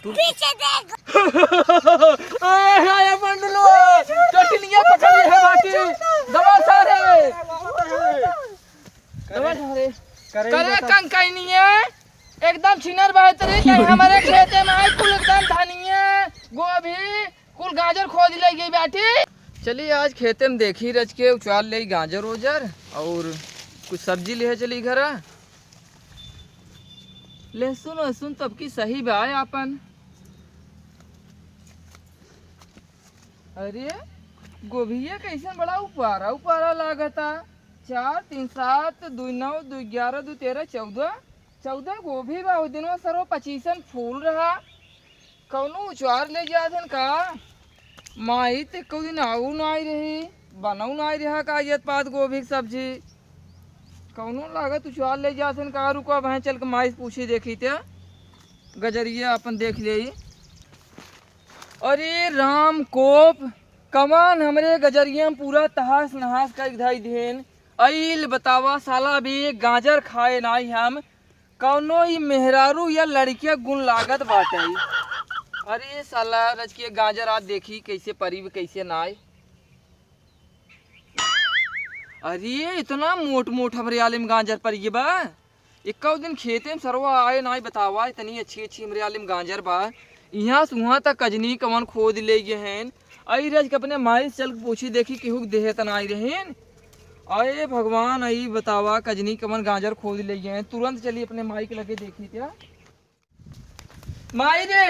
पीछे देख। आया पंडुलो चटनियां पकड़ी है बाकी दवा सारे करे कंकाई नहीं है एकदम छिनर बेहतरीन नहीं हमारे खेत में आई कुल एकदम धनिया गोभी कुल गाजर खोद ले गई बेटी। चलिए आज खेते में देखी रच के उचाल ले गाजर ओजर और कुछ सब्जी ले चली घर। लहसुन वहसुन तब की सही बाय अपन। अरे गोभिया कैसे बड़ा उपारा उपारा लागता 4 3 7 2 9 2 11 2 13 14 गोभी बा दिनों सरो 25 फूल रहा कौनो उचार ले जाथन का माई ते को दिन आऊ नाई रही बनाऊ नाई रहा काजत पात गोभी की सब्जी कौनो लागत उचार ले जाथन का रुका वहाँ चल के माई पूछी देखी ते गजरिया अपन देख ले। अरे राम कोप कमान हमरे गजरिया में पूरा तहास नहास कर धाई देन अइल बतावा साला भी गाजर खाए नाई हम कौनो ही मेहरारू या लड़किया गुण लागत बाटे। अरे साला रच के गाजर आज देखी कैसे परी कैसे नाई। अरे इतना मोट मोट हमरे आले में गाजर पर ये बा एक दिन खेते में सरवा आए नाई बतावा इतनी अच्छी अच्छी हमरे आले में गाजर बा यहाँ से वहाँ तक कजनी कमन खोद ले गए हैं। आई रज के अपने माई चल पूछी देखी केहू देह तनाई रहें। अरे भगवान आई बतावा कजनी कमन गाजर खोद ले गए हैं तुरंत चली अपने माई के लगे देखी क्या माई रे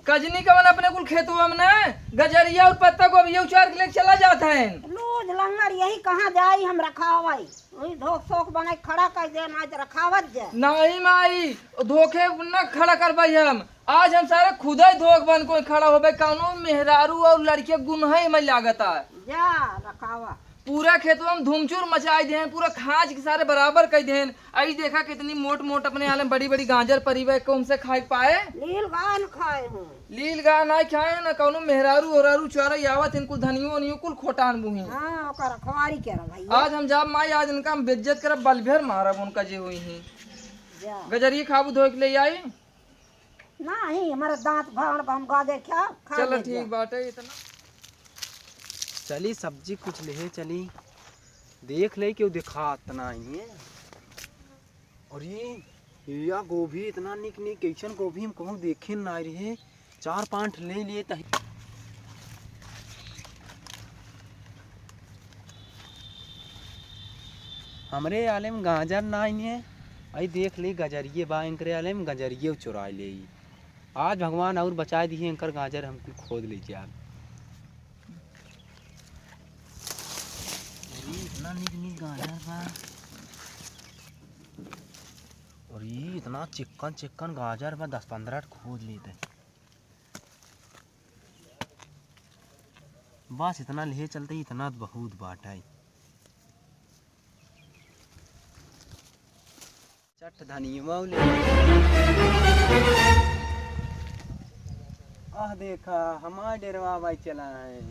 कजनी कमन अपने कुल खेतवा में ना गजरिया और पत्ता को भी उचार के लेके चला जाता है। लूज लंगर यही कहाँ जाई हम रखावई वही धोख सोख बना खड़ा कर दे आज रखावत जा नहीं माई धोखे न खड़ा कर भाई हम आज हम सारे खुद ही धोख बन कोई खड़ा हो भाई कानून मेहरारू और लड़के गुन है मैं लागत है जा रखावा पूरा खेतवा में धूमचूर मचाई दे पूरा खाज के सारे बराबर कर दे। आई देखा कितनी मोट मोट अपने आले में बड़ी बड़ी गाजर परी हुए कौन से खाए पाए लील गान खाए हूँ लील गा ना खाए ना कौनो मेहरारू ओरारू चारा आवत इनको धनियो वनियो कुल खोटान बुही। हाँ ओकर रखवारी कर भाई आज हम जाब माई आज इनका हम बेइज्जत करब बलभेर मारब उनका जे हुई ही जा गजरिए खाबू धोए के ले आई नहीं हमारा दांत भाण हम गाजर क्या खा चलो ठीक बात है इतना चली सब्जी कुछ ले चली देख ले क्यों दिखा इतना ही है। और ये या गोभी इतना निक निक कैसन गोभी हम कहूँ देखे ना रहे 4-5 ले लिए तही हमरे आले में गाजर ना है। आई देख ली गजरिए बा इनकरे आले में गजरिए चुरा ले आज भगवान और बचा दिए इनकर गाजर हमको खोद लीजिए आप इतना निक निक गाजर बा और ये इतना चिकन चिकन गाजर बा 10-15 खोद लेते बस इतना ले चलते इतना बहुत बाट है। चट धनिया आह देखा हमारा डेरवा भाई चला है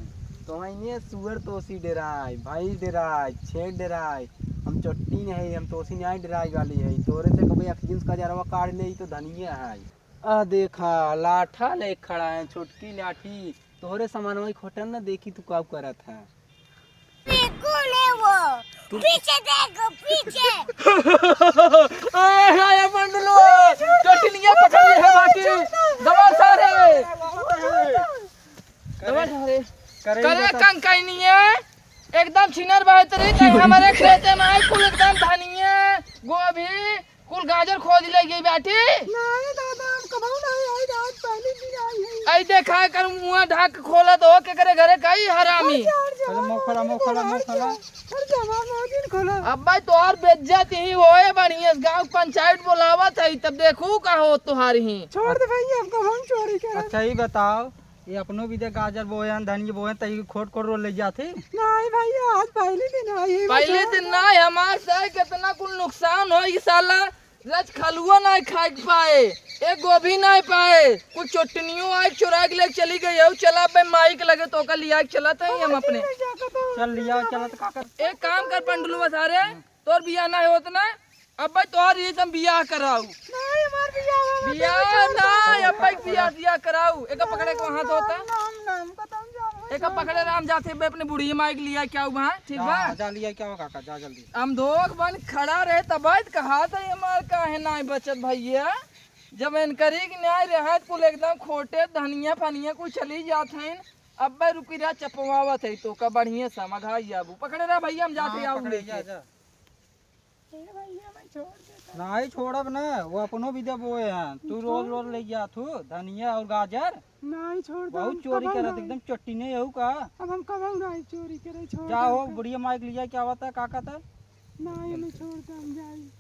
तो मैंने सुअर तोसी डेराय भाई डेराय छेड़ डेराय हम चट्टी नहीं हम तोसी नहीं डेराय वाली है तोरे से कभी अखिंस का जरवा काट ले तो धनिया है। आह देखा लाठा ले खड़ा है छोटकी लाठी तोरे सामान वही खोटन ना देखी तू कब करत है कौन है वो पीछे देखो पीछे आया पंडुलो चटनियां पकड़ी है बाकी दवा सारे करे कंकाई नहीं है एकदम छिनर बेहतरीन नहीं हमारे खेत में आई कुल एकदम धनिया गोभी कुल गाजर खोद ले गई बेटी। नहीं दादा हम कबाऊ नहीं आई रात पहली दिन आई है आई देखा कर मुंह ढाक खोला तो के करे घरे कई हरामी अरे मोखला मोखला मोखला हर जगह मोदिन खोला अब भाई तोहार बेइज्जत ही होए बढ़िया गांव पंचायत बुलावत है तब देखू का हो तुम्हारी ही छोड़ दे भाई हमको हम चोरी कर अच्छा ही बताओ ये अपनों भी दे गाजर बोए धनिया बोए तई खोट खोट रोल ले जाते नहीं भाई आज पहले दिन आई है पहले दिन ना हमार से कितना कुल नुकसान हो साला रच खलुआ नहीं खा पाए एक गोभी नहीं पाए कुछ चटनियों आई चुरा के लेके चली गई है चला पे माई के लगे तो लिया चला था हम अपने चल लिया चला तो का कर एक काम कर पंडुलुआ सारे तोर बियाह ना होत ना अब भाई तोहर ये सब बियाह कराऊ नहीं हमार बियाह बियाह ना पैक पिया दिया कराऊ एक पकड़े को हाथ होता एक पकड़े राम जाते बे अपने बुढ़ी माइक लिया क्या वहाँ ठीक बा जा लिया क्या काका जा जल्दी हम धोख बन खड़ा रहे तब कहा था हमार काहे ना बचत भैया जब इनकरी कि न्याय रहा कुल एकदम खोटे धनिया फनिया कुछ चली जाते हैं अब भाई रुकी रहा चपवावत है तो का बढ़िया समझाई आबू पकड़े रहा भैया हम जाते आओ नहीं छोड़ब ना वो अपनो भी बोए हैं तू रोज रोज ले जा तू धनिया और गाजर नहीं छोड़ दो बहुत चोरी करत एकदम चट्टी नहीं हो का अब हम कब नहीं चोरी करे छोड़ जाओ बुढ़िया माइक लिया क्या होता है काका था नहीं छोड़ दो हम जाई